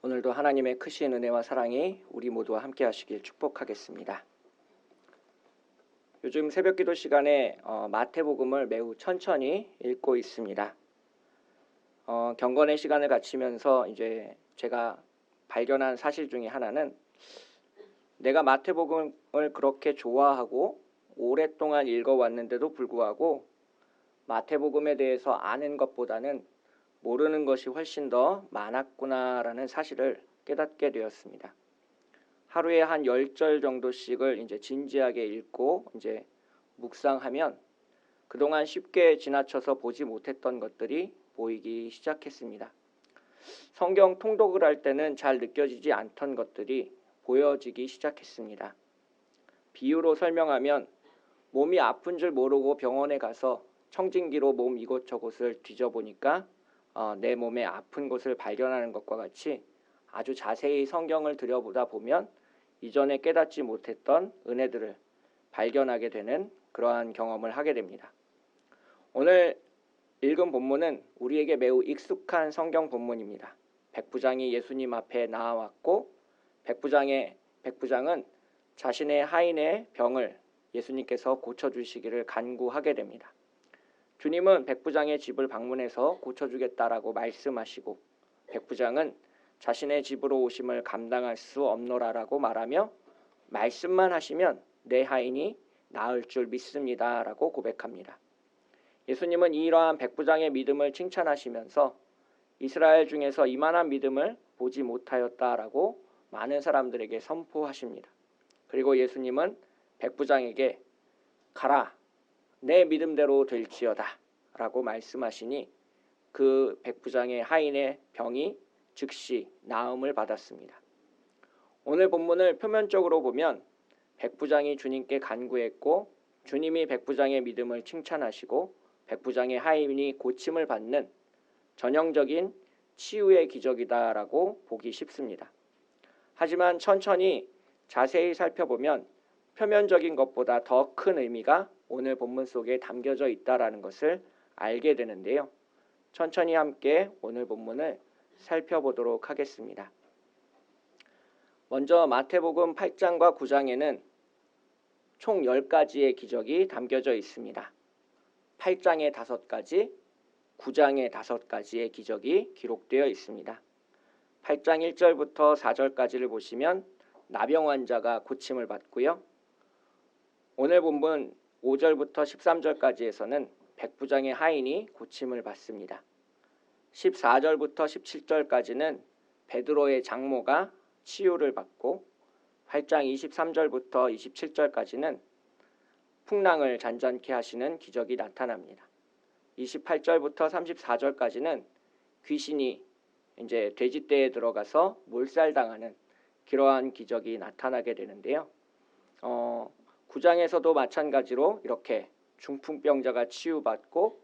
오늘도 하나님의 크신 은혜와 사랑이 우리 모두와 함께 하시길 축복하겠습니다. 요즘 새벽기도 시간에 마태복음을 매우 천천히 읽고 있습니다. 경건의 시간을 갖추면서 이제 제가 발견한 사실 중에 하나는 내가 마태복음을 그렇게 좋아하고 오랫동안 읽어왔는데도 불구하고 마태복음에 대해서 아는 것보다는 모르는 것이 훨씬 더 많았구나라는 사실을 깨닫게 되었습니다. 하루에 한 10절 정도씩을 이제 진지하게 읽고 이제 묵상하면 그동안 쉽게 지나쳐서 보지 못했던 것들이 보이기 시작했습니다. 성경 통독을 할 때는 잘 느껴지지 않던 것들이 보여지기 시작했습니다. 비유로 설명하면 몸이 아픈 줄 모르고 병원에 가서 청진기로 몸 이곳저곳을 뒤져보니까 내 몸에 아픈 곳을 발견하는 것과 같이 아주 자세히 성경을 들여보다 보면 이전에 깨닫지 못했던 은혜들을 발견하게 되는 그러한 경험을 하게 됩니다. 오늘 읽은 본문은 우리에게 매우 익숙한 성경 본문입니다. 백부장이 예수님 앞에 나와왔고 백부장은 자신의 하인의 병을 예수님께서 고쳐주시기를 간구하게 됩니다. 주님은 백부장의 집을 방문해서 고쳐주겠다라고 말씀하시고 백부장은 자신의 집으로 오심을 감당할 수 없노라라고 말하며 말씀만 하시면 내 하인이 나을 줄 믿습니다라고 고백합니다. 예수님은 이러한 백부장의 믿음을 칭찬하시면서 이스라엘 중에서 이만한 믿음을 보지 못하였다라고 많은 사람들에게 선포하십니다. 그리고 예수님은 백부장에게 가라, 내 믿음대로 될지어다 라고 말씀하시니 그 백부장의 하인의 병이 즉시 나음을 받았습니다. 오늘 본문을 표면적으로 보면 백부장이 주님께 간구했고 주님이 백부장의 믿음을 칭찬하시고 백부장의 하인이 고침을 받는 전형적인 치유의 기적이다라고 보기 쉽습니다. 하지만 천천히 자세히 살펴보면 표면적인 것보다 더 큰 의미가 오늘 본문 속에 담겨져 있다라는 것을 알게 되는데요. 천천히 함께 오늘 본문을 살펴보도록 하겠습니다. 먼저 마태복음 8장과 9장에는 총 10가지의 기적이 담겨져 있습니다. 8장에 5가지, 9장에 5가지의 기적이 기록되어 있습니다. 8장 1절부터 4절까지를 보시면 나병 환자가 고침을 받고요. 오늘 본문 5절부터 13절까지에서는 백부장의 하인이 고침을 받습니다. 14절부터 17절까지는 베드로의 장모가 치유를 받고 8장 23절부터 27절까지는 풍랑을 잔잔케 하시는 기적이 나타납니다. 28절부터 34절까지는 귀신이 이제 돼지떼에 들어가서 몰살당하는 그러한 기적이 나타나게 되는데요. 9장에서도 마찬가지로 이렇게 중풍병자가 치유받고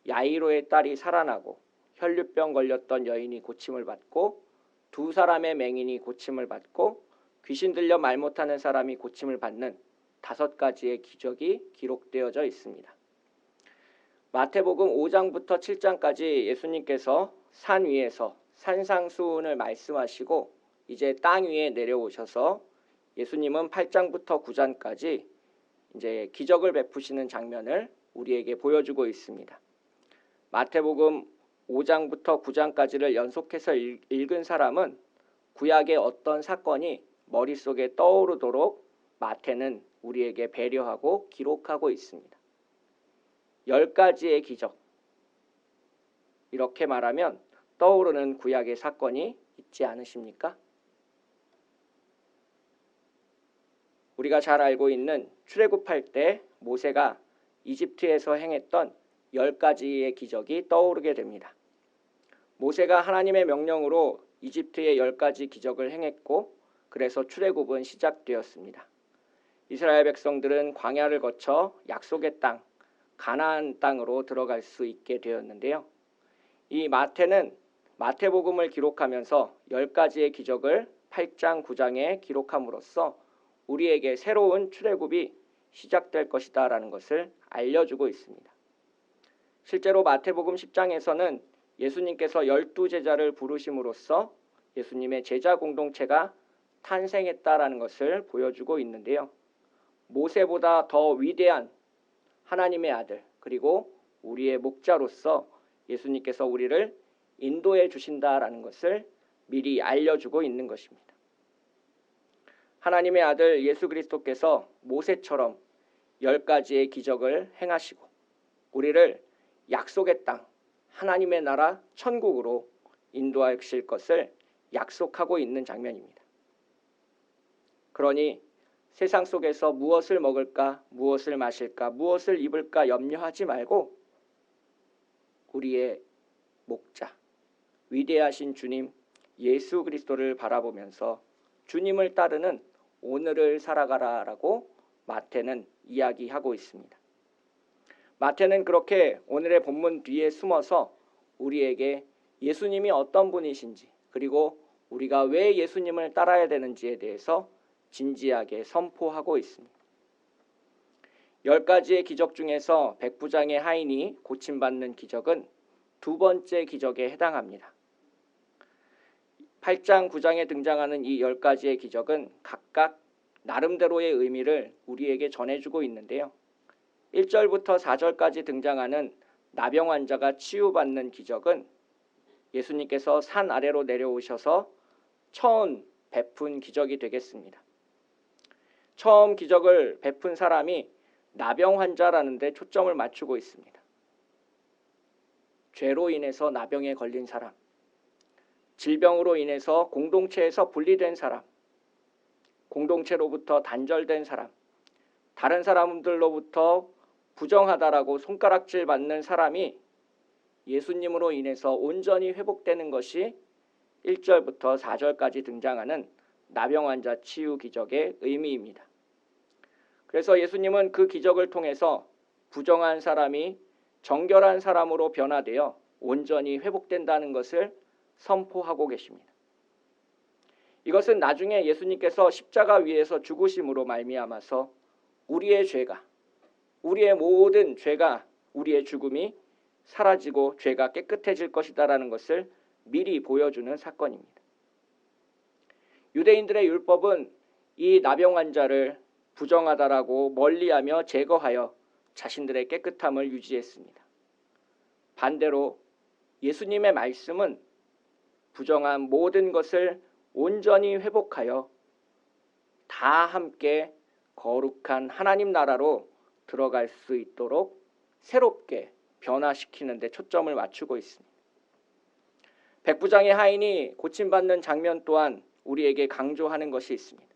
야이로의 딸이 살아나고 혈류병 걸렸던 여인이 고침을 받고 2사람의 맹인이 고침을 받고 귀신 들려 말 못하는 사람이 고침을 받는 5가지의 기적이 기록되어져 있습니다. 마태복음 5장부터 7장까지 예수님께서 산 위에서 산상수훈을 말씀하시고 이제 땅 위에 내려오셔서 예수님은 8장부터 9장까지 이제 기적을 베푸시는 장면을 우리에게 보여주고 있습니다. 마태복음 5장부터 9장까지를 연속해서 읽은 사람은 구약의 어떤 사건이 머릿속에 떠오르도록 마태는 우리에게 배려하고 기록하고 있습니다. 10가지의 기적, 이렇게 말하면 떠오르는 구약의 사건이 있지 않으십니까? 우리가 잘 알고 있는 출애굽할 때 모세가 이집트에서 행했던 10가지의 기적이 떠오르게 됩니다. 모세가 하나님의 명령으로 이집트의 10가지 기적을 행했고 그래서 출애굽은 시작되었습니다. 이스라엘 백성들은 광야를 거쳐 약속의 땅, 가나안 땅으로 들어갈 수 있게 되었는데요. 이 마태는 마태복음을 기록하면서 10가지의 기적을 8장, 9장에 기록함으로써 우리에게 새로운 출애굽이 시작될 것이다라는 것을 알려주고 있습니다. 실제로 마태복음 10장에서는 예수님께서 12제자를 부르심으로써 예수님의 제자 공동체가 탄생했다라는 것을 보여주고 있는데요. 모세보다 더 위대한 하나님의 아들, 그리고 우리의 목자로서 예수님께서 우리를 인도해 주신다라는 것을 미리 알려주고 있는 것입니다. 하나님의 아들 예수 그리스도께서 모세처럼 10가지의 기적을 행하시고 우리를 약속의 땅, 하나님의 나라 천국으로 인도하실 것을 약속하고 있는 장면입니다. 그러니 세상 속에서 무엇을 먹을까, 무엇을 마실까, 무엇을 입을까 염려하지 말고 우리의 목자, 위대하신 주님 예수 그리스도를 바라보면서 주님을 따르는 오늘을 살아가라라고 마태는 이야기하고 있습니다. 마태는 그렇게 오늘의 본문 뒤에 숨어서 우리에게 예수님이 어떤 분이신지, 그리고 우리가 왜 예수님을 따라야 되는지에 대해서 진지하게 선포하고 있습니다. 10가지의 기적 중에서 백부장의 하인이 고침받는 기적은 두 번째 기적에 해당합니다. 8장, 9장에 등장하는 이 10가지의 기적은 각각 나름대로의 의미를 우리에게 전해주고 있는데요. 1절부터 4절까지 등장하는 나병 환자가 치유받는 기적은 예수님께서 산 아래로 내려오셔서 처음 베푼 기적이 되겠습니다. 처음 기적을 베푼 사람이 나병 환자라는 데 초점을 맞추고 있습니다. 죄로 인해서 나병에 걸린 사람, 질병으로 인해서 공동체에서 분리된 사람, 공동체로부터 단절된 사람, 다른 사람들로부터 부정하다라고 손가락질 받는 사람이 예수님으로 인해서 온전히 회복되는 것이 1절부터 4절까지 등장하는 나병 환자 치유 기적의 의미입니다. 그래서 예수님은 그 기적을 통해서 부정한 사람이 정결한 사람으로 변화되어 온전히 회복된다는 것을 선포하고 계십니다. 이것은 나중에 예수님께서 십자가 위에서 죽으심으로 말미암아서 우리의 죄가, 우리의 모든 죄가, 우리의 죽음이 사라지고 죄가 깨끗해질 것이다라는 것을 미리 보여주는 사건입니다. 유대인들의 율법은 이 나병 환자를 부정하다라고 멀리하며 제거하여 자신들의 깨끗함을 유지했습니다. 반대로 예수님의 말씀은 부정한 모든 것을 온전히 회복하여 다 함께 거룩한 하나님 나라로 들어갈 수 있도록 새롭게 변화시키는 데 초점을 맞추고 있습니다. 백부장의 하인이 고침받는 장면 또한 우리에게 강조하는 것이 있습니다.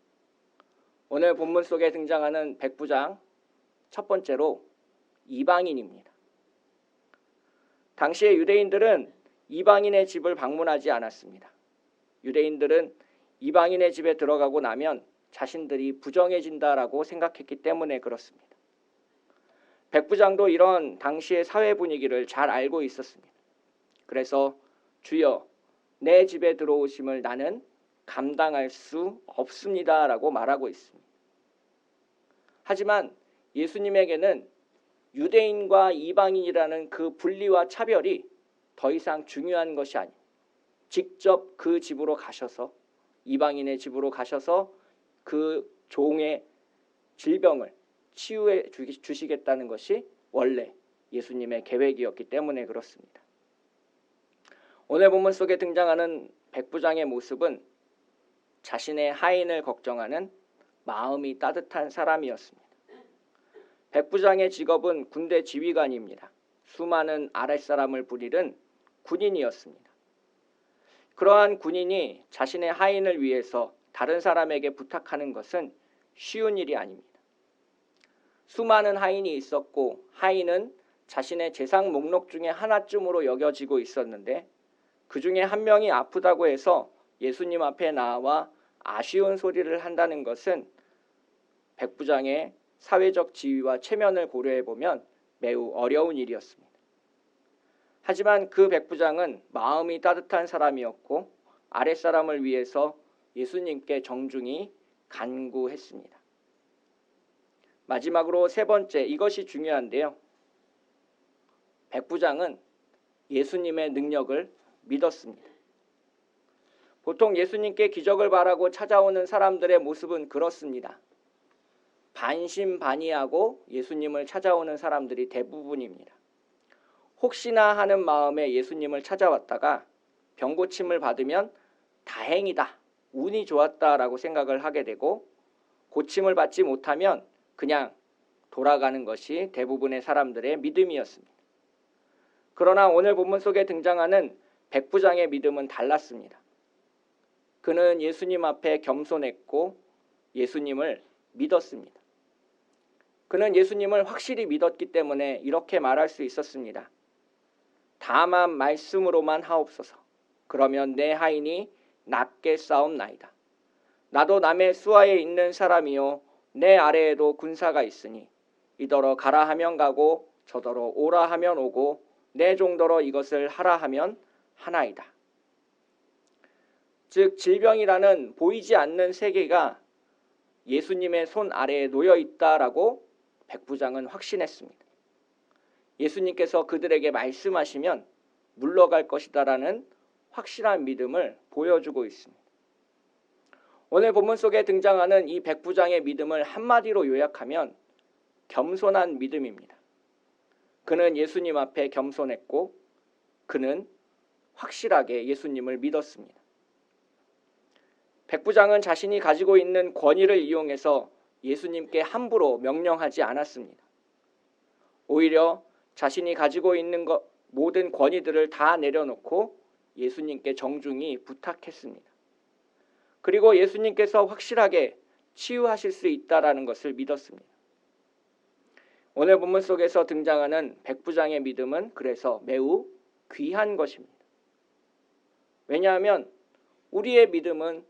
오늘 본문 속에 등장하는 백부장, 첫 번째로 이방인입니다. 당시의 유대인들은 이방인의 집을 방문하지 않았습니다. 유대인들은 이방인의 집에 들어가고 나면 자신들이 부정해진다라고 생각했기 때문에 그렇습니다. 백부장도 이런 당시의 사회 분위기를 잘 알고 있었습니다. 그래서 주여, 내 집에 들어오심을 나는 감당할 수 없습니다라고 말하고 있습니다. 하지만 예수님에게는 유대인과 이방인이라는 그 분리와 차별이 더 이상 중요한 것이 아닙니다. 직접 그 집으로 가셔서, 이방인의 집으로 가셔서 그 종의 질병을 치유해 주시겠다는 것이 원래 예수님의 계획이었기 때문에 그렇습니다. 오늘 본문 속에 등장하는 백부장의 모습은 자신의 하인을 걱정하는 마음이 따뜻한 사람이었습니다. 백부장의 직업은 군대 지휘관입니다. 수많은 아랫사람을 부리는 군인이었습니다. 그러한 군인이 자신의 하인을 위해서 다른 사람에게 부탁하는 것은 쉬운 일이 아닙니다. 수많은 하인이 있었고 하인은 자신의 재상 목록 중에 하나쯤으로 여겨지고 있었는데 그 중에 한 명이 아프다고 해서 예수님 앞에 나와 아쉬운 소리를 한다는 것은 백부장의 사회적 지위와 체면을 고려해 보면 매우 어려운 일이었습니다. 하지만 그 백부장은 마음이 따뜻한 사람이었고 아랫사람을 위해서 예수님께 정중히 간구했습니다. 마지막으로 세 번째, 이것이 중요한데요. 백부장은 예수님의 능력을 믿었습니다. 보통 예수님께 기적을 바라고 찾아오는 사람들의 모습은 그렇습니다. 반신반의하고 예수님을 찾아오는 사람들이 대부분입니다. 혹시나 하는 마음에 예수님을 찾아왔다가 병고침을 받으면 다행이다, 운이 좋았다라고 생각을 하게 되고, 고침을 받지 못하면 그냥 돌아가는 것이 대부분의 사람들의 믿음이었습니다. 그러나 오늘 본문 속에 등장하는 백부장의 믿음은 달랐습니다. 그는 예수님 앞에 겸손했고 예수님을 믿었습니다. 그는 예수님을 확실히 믿었기 때문에 이렇게 말할 수 있었습니다. 다만 말씀으로만 하옵소서. 그러면 내 하인이 낫게 싸움나이다. 나도 남의 수하에 있는 사람이요 내 아래에도 군사가 있으니 이더러 가라 하면 가고 저더러 오라 하면 오고 내 종더러 이것을 하라 하면 하나이다. 즉 질병이라는 보이지 않는 세계가 예수님의 손 아래에 놓여 있다라고 백부장은 확신했습니다. 예수님께서 그들에게 말씀하시면 물러갈 것이다라는 확실한 믿음을 보여주고 있습니다. 오늘 본문 속에 등장하는 이 백부장의 믿음을 한마디로 요약하면 겸손한 믿음입니다. 그는 예수님 앞에 겸손했고 그는 확실하게 예수님을 믿었습니다. 백부장은 자신이 가지고 있는 권위를 이용해서 예수님께 함부로 명령하지 않았습니다. 오히려 자신이 가지고 있는 모든 권위들을 다 내려놓고 예수님께 정중히 부탁했습니다. 그리고 예수님께서 확실하게 치유하실 수 있다라는 것을 믿었습니다. 오늘 본문 속에서 등장하는 백부장의 믿음은 그래서 매우 귀한 것입니다. 왜냐하면 우리의 믿음은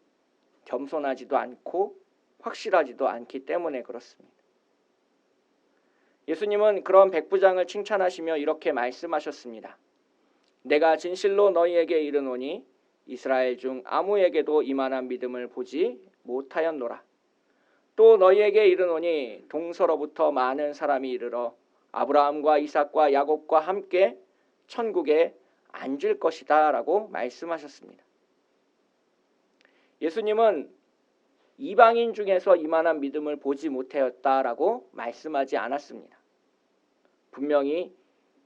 겸손하지도 않고 확실하지도 않기 때문에 그렇습니다. 예수님은 그런 백부장을 칭찬하시며 이렇게 말씀하셨습니다. 내가 진실로 너희에게 이르노니 이스라엘 중 아무에게도 이만한 믿음을 보지 못하였노라. 또 너희에게 이르노니 동서로부터 많은 사람이 이르러 아브라함과 이삭과 야곱과 함께 천국에 앉을 것이다 라고 말씀하셨습니다. 예수님은 이방인 중에서 이만한 믿음을 보지 못하였다라고 말씀하지 않았습니다. 분명히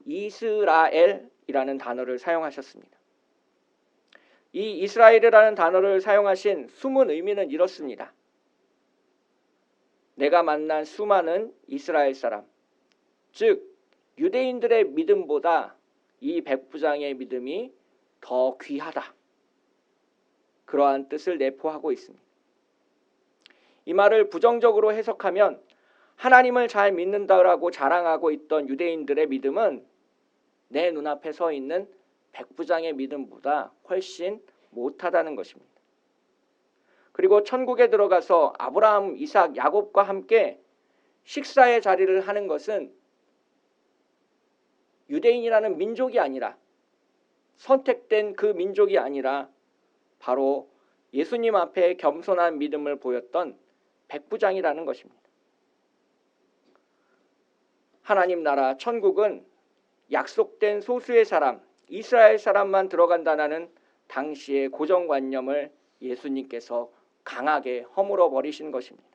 이스라엘이라는 단어를 사용하셨습니다. 이 이스라엘이라는 단어를 사용하신 숨은 의미는 이렇습니다. 내가 만난 수많은 이스라엘 사람, 즉 유대인들의 믿음보다 이 백부장의 믿음이 더 귀하다. 그러한 뜻을 내포하고 있습니다. 이 말을 부정적으로 해석하면 하나님을 잘 믿는다라고 자랑하고 있던 유대인들의 믿음은 내 눈앞에 서 있는 백부장의 믿음보다 훨씬 못하다는 것입니다. 그리고 천국에 들어가서 아브라함, 이삭, 야곱과 함께 식사의 자리를 하는 것은 유대인이라는 민족이 아니라, 선택된 그 민족이 아니라 바로 예수님 앞에 겸손한 믿음을 보였던 백부장이라는 것입니다. 하나님 나라 천국은 약속된 소수의 사람, 이스라엘 사람만 들어간다는 당시의 고정관념을 예수님께서 강하게 허물어 버리신 것입니다.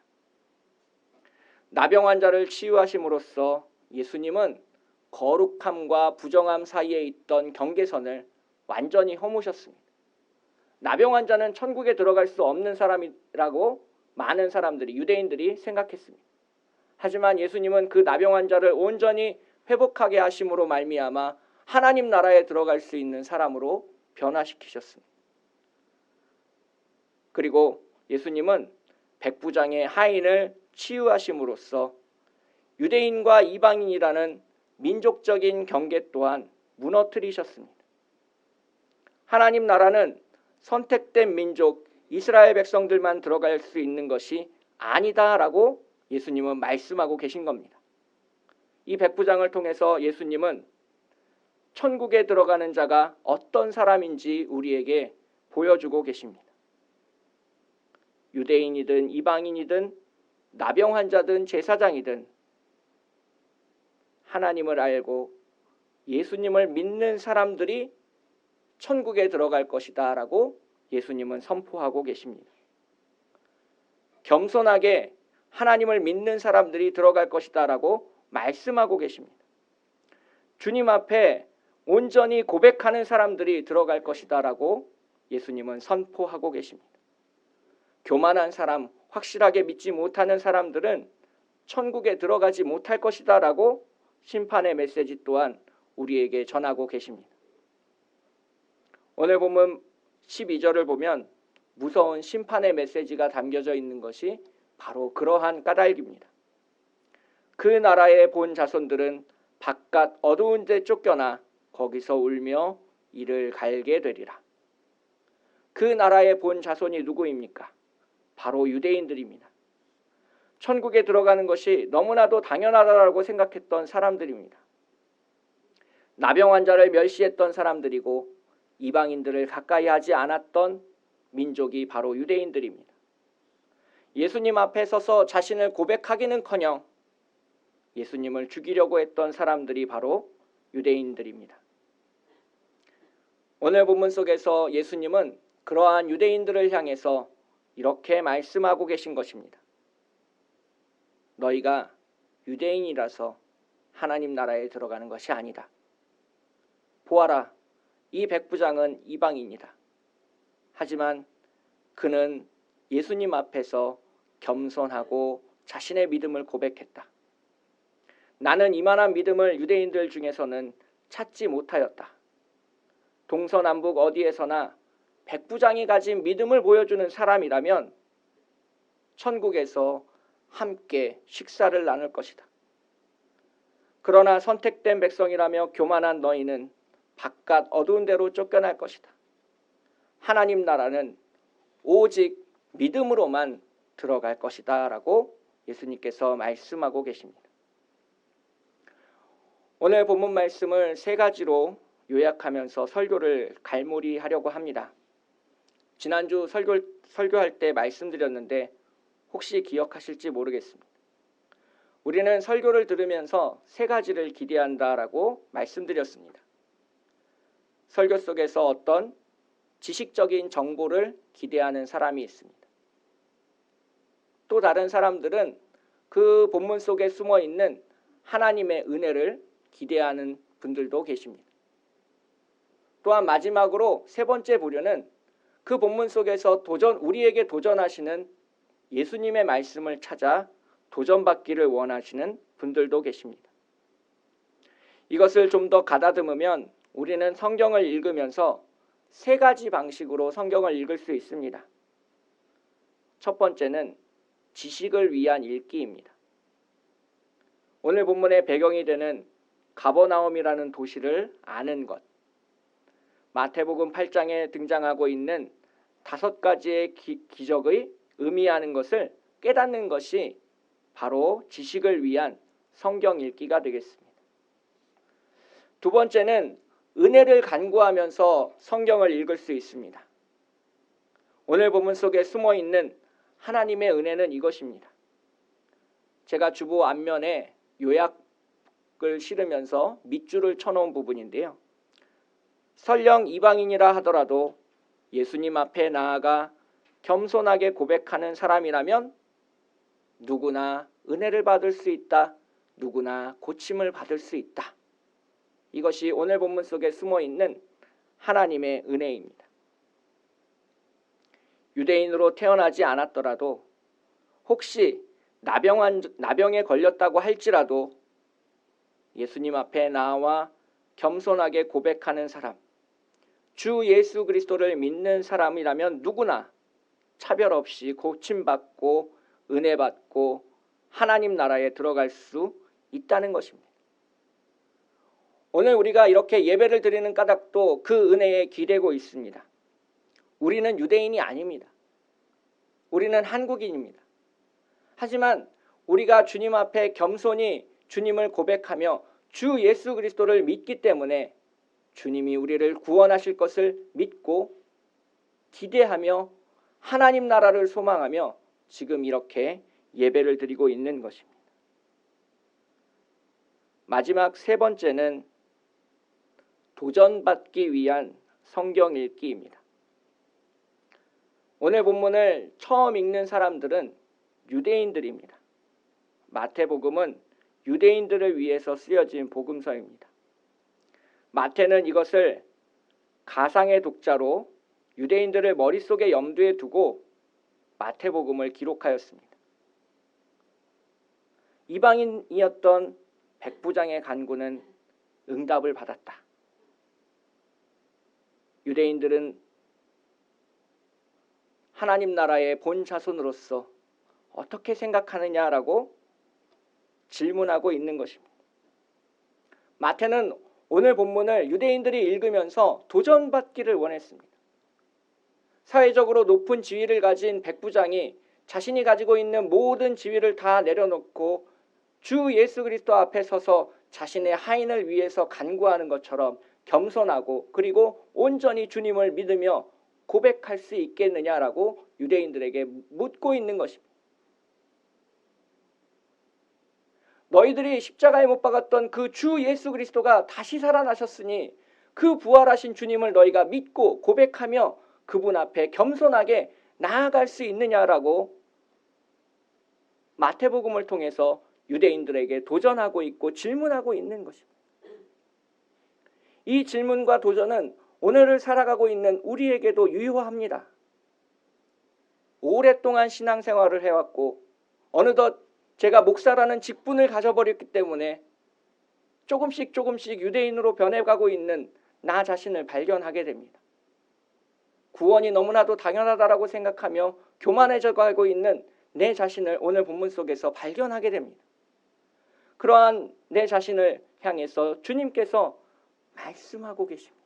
나병 환자를 치유하심으로써 예수님은 거룩함과 부정함 사이에 있던 경계선을 완전히 허무셨습니다. 나병 환자는 천국에 들어갈 수 없는 사람이라고 많은 사람들이, 유대인들이 생각했습니다. 하지만 예수님은 그 나병 환자를 온전히 회복하게 하심으로 말미암아 하나님 나라에 들어갈 수 있는 사람으로 변화시키셨습니다. 그리고 예수님은 백부장의 하인을 치유하심으로써 유대인과 이방인이라는 민족적인 경계 또한 무너뜨리셨습니다. 하나님 나라는 선택된 민족 이스라엘 백성들만 들어갈 수 있는 것이 아니다라고 예수님은 말씀하고 계신 겁니다. 이 백부장을 통해서 예수님은 천국에 들어가는 자가 어떤 사람인지 우리에게 보여주고 계십니다. 유대인이든 이방인이든 나병 환자든 제사장이든 하나님을 알고 예수님을 믿는 사람들이 천국에 들어갈 것이다 라고 예수님은 선포하고 계십니다. 겸손하게 하나님을 믿는 사람들이 들어갈 것이다 라고 말씀하고 계십니다. 주님 앞에 온전히 고백하는 사람들이 들어갈 것이다 라고 예수님은 선포하고 계십니다. 교만한 사람, 확실하게 믿지 못하는 사람들은 천국에 들어가지 못할 것이다 라고 심판의 메시지 또한 우리에게 전하고 계십니다. 오늘 본문 12절을 보면 무서운 심판의 메시지가 담겨져 있는 것이 바로 그러한 까닭입니다. 그 나라의 본 자손들은 바깥 어두운 데 쫓겨나 거기서 울며 이를 갈게 되리라. 그 나라의 본 자손이 누구입니까? 바로 유대인들입니다. 천국에 들어가는 것이 너무나도 당연하다고 생각했던 사람들입니다. 나병 환자를 멸시했던 사람들이고 이방인들을 가까이 하지 않았던 민족이 바로 유대인들입니다. 예수님 앞에 서서 자신을 고백하기는커녕 예수님을 죽이려고 했던 사람들이 바로 유대인들입니다. 오늘 본문 속에서 예수님은 그러한 유대인들을 향해서 이렇게 말씀하고 계신 것입니다. 너희가 유대인이라서 하나님 나라에 들어가는 것이 아니다. 보아라, 이 백부장은 이방인이다. 하지만 그는 예수님 앞에서 겸손하고 자신의 믿음을 고백했다. 나는 이만한 믿음을 유대인들 중에서는 찾지 못하였다. 동서남북 어디에서나 백부장이 가진 믿음을 보여주는 사람이라면 천국에서 함께 식사를 나눌 것이다. 그러나 선택된 백성이라며 교만한 너희는 바깥 어두운 데로 쫓겨날 것이다. 하나님 나라는 오직 믿음으로만 들어갈 것이다 라고 예수님께서 말씀하고 계십니다. 오늘 본문 말씀을 세 가지로 요약하면서 설교를 갈무리하려고 합니다. 지난주 설교할 때 말씀드렸는데 혹시 기억하실지 모르겠습니다. 우리는 설교를 들으면서 세 가지를 기대한다라고 말씀드렸습니다. 설교 속에서 어떤 지식적인 정보를 기대하는 사람이 있습니다. 또 다른 사람들은 그 본문 속에 숨어 있는 하나님의 은혜를 기대하는 분들도 계십니다. 또한 마지막으로 세 번째 부류는 그 본문 속에서 우리에게 도전하시는 예수님의 말씀을 찾아 도전받기를 원하시는 분들도 계십니다. 이것을 좀 더 가다듬으면 우리는 성경을 읽으면서 세 가지 방식으로 성경을 읽을 수 있습니다. 첫 번째는 지식을 위한 읽기입니다. 오늘 본문의 배경이 되는 가버나움이라는 도시를 아는 것, 마태복음 8장에 등장하고 있는 5가지의 기적의 의미하는 것을 깨닫는 것이 바로 지식을 위한 성경 읽기가 되겠습니다. 두 번째는 은혜를 간구하면서 성경을 읽을 수 있습니다. 오늘 본문 속에 숨어 있는 하나님의 은혜는 이것입니다. 제가 주보 앞면에 요약을 실으면서 밑줄을 쳐놓은 부분인데요. 설령 이방인이라 하더라도 예수님 앞에 나아가 겸손하게 고백하는 사람이라면 누구나 은혜를 받을 수 있다. 누구나 고침을 받을 수 있다. 이것이 오늘 본문 속에 숨어 있는 하나님의 은혜입니다. 유대인으로 태어나지 않았더라도 혹시 나병에 걸렸다고 할지라도 예수님 앞에 나와 겸손하게 고백하는 사람, 주 예수 그리스도를 믿는 사람이라면 누구나 차별 없이 고침받고 은혜받고 하나님 나라에 들어갈 수 있다는 것입니다. 오늘 우리가 이렇게 예배를 드리는 까닭도 그 은혜에 기대고 있습니다. 우리는 유대인이 아닙니다. 우리는 한국인입니다. 하지만 우리가 주님 앞에 겸손히 주님을 고백하며 주 예수 그리스도를 믿기 때문에 주님이 우리를 구원하실 것을 믿고 기대하며 하나님 나라를 소망하며 지금 이렇게 예배를 드리고 있는 것입니다. 마지막 세 번째는 도전받기 위한 성경 읽기입니다. 오늘 본문을 처음 읽는 사람들은 유대인들입니다. 마태복음은 유대인들을 위해서 쓰여진 복음서입니다. 마태는 이것을 가상의 독자로 유대인들을 머릿속에 염두에 두고 마태복음을 기록하였습니다. 이방인이었던 백부장의 간구는 응답을 받았다. 유대인들은 하나님 나라의 본 자손으로서 어떻게 생각하느냐라고 질문하고 있는 것입니다. 마태는 오늘 본문을 유대인들이 읽으면서 도전받기를 원했습니다. 사회적으로 높은 지위를 가진 백부장이 자신이 가지고 있는 모든 지위를 다 내려놓고 주 예수 그리스도 앞에 서서 자신의 하인을 위해서 간구하는 것처럼 겸손하고 그리고 온전히 주님을 믿으며 고백할 수 있겠느냐라고 유대인들에게 묻고 있는 것입니다. 너희들이 십자가에 못 박았던 그 주 예수 그리스도가 다시 살아나셨으니 그 부활하신 주님을 너희가 믿고 고백하며 그분 앞에 겸손하게 나아갈 수 있느냐라고 마태복음을 통해서 유대인들에게 도전하고 있고 질문하고 있는 것입니다. 이 질문과 도전은 오늘을 살아가고 있는 우리에게도 유효합니다. 오랫동안 신앙생활을 해왔고 어느덧 제가 목사라는 직분을 가져버렸기 때문에 조금씩 유대인으로 변해가고 있는 나 자신을 발견하게 됩니다. 구원이 너무나도 당연하다라고 생각하며 교만해져 가고 있는 내 자신을 오늘 본문 속에서 발견하게 됩니다. 그러한 내 자신을 향해서 주님께서 말씀하고 계십니다.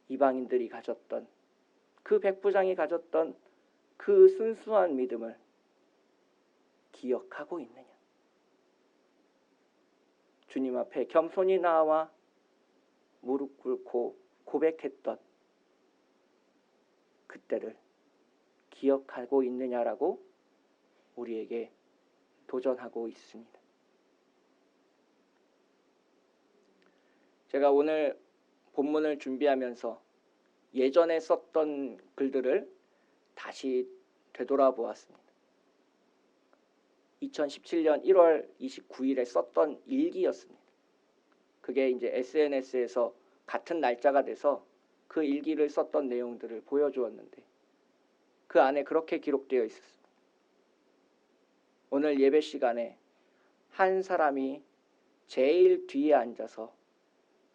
이방인들이 가졌던 그 백부장이 가졌던 그 순수한 믿음을 기억하고 있느냐? 주님 앞에 겸손히 나와 무릎 꿇고 고백했던 그때를 기억하고 있느냐라고 우리에게 도전하고 있습니다. 제가 오늘 본문을 준비하면서 예전에 썼던 글들을 다시 되돌아보았습니다. 2017년 1월 29일에 썼던 일기였습니다. 그게 이제 SNS에서 같은 날짜가 돼서 그 일기를 썼던 내용들을 보여주었는데 그 안에 그렇게 기록되어 있었습니다. 오늘 예배 시간에 한 사람이 제일 뒤에 앉아서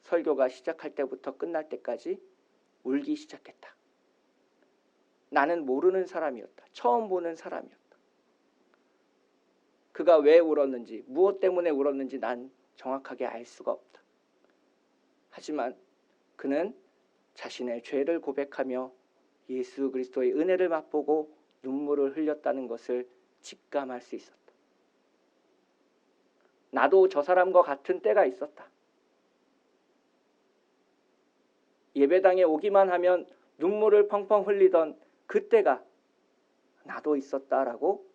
설교가 시작할 때부터 끝날 때까지 울기 시작했다. 나는 모르는 사람이었다. 처음 보는 사람이었다. 그가 왜 울었는지, 무엇 때문에 울었는지 난 정확하게 알 수가 없다. 하지만 그는 자신의 죄를 고백하며 예수 그리스도의 은혜를 맛보고 눈물을 흘렸다는 것을 직감할 수 있었다. 나도 저 사람과 같은 때가 있었다. 예배당에 오기만 하면 눈물을 펑펑 흘리던 그때가 나도 있었다라고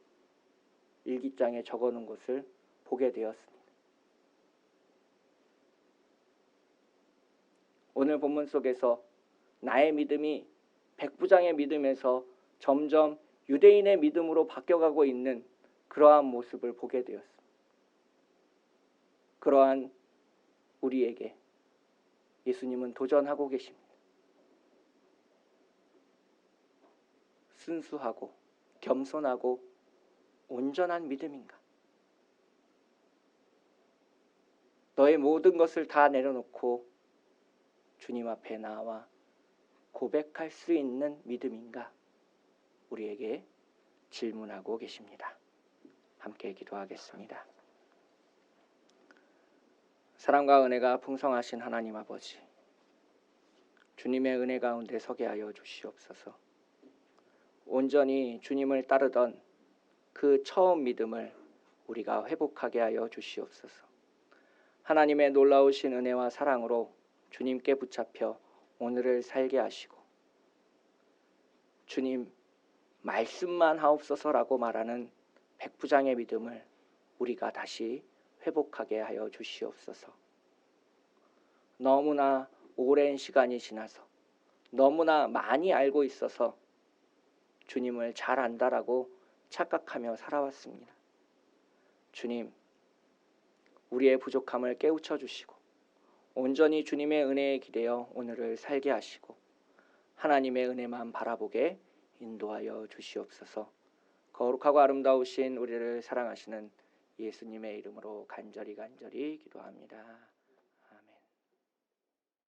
일기장에 적어놓은 것을 보게 되었습니다. 오늘 본문 속에서 나의 믿음이 백부장의 믿음에서 점점 유대인의 믿음으로 바뀌어가고 있는 그러한 모습을 보게 되었습니다. 그러한 우리에게 예수님은 도전하고 계십니다. 순수하고 겸손하고 온전한 믿음인가? 너의 모든 것을 다 내려놓고 주님 앞에 나와 고백할 수 있는 믿음인가? 우리에게 질문하고 계십니다. 함께 기도하겠습니다. 사랑과 은혜가 풍성하신 하나님 아버지, 주님의 은혜 가운데 서게 하여 주시옵소서. 온전히 주님을 따르던 그 처음 믿음을 우리가 회복하게 하여 주시옵소서. 하나님의 놀라우신 은혜와 사랑으로 주님께 붙잡혀 오늘을 살게 하시고 주님 말씀만 하옵소서라고 말하는 백부장의 믿음을 우리가 다시 회복하게 하여 주시옵소서. 너무나 오랜 시간이 지나서 너무나 많이 알고 있어서 주님을 잘 안다라고 착각하며 살아왔습니다. 주님, 우리의 부족함을 깨우쳐 주시고 온전히 주님의 은혜에 기대어 오늘을 살게 하시고 하나님의 은혜만 바라보게 인도하여 주시옵소서. 거룩하고 아름다우신 우리를 사랑하시는 예수님의 이름으로 간절히 기도합니다.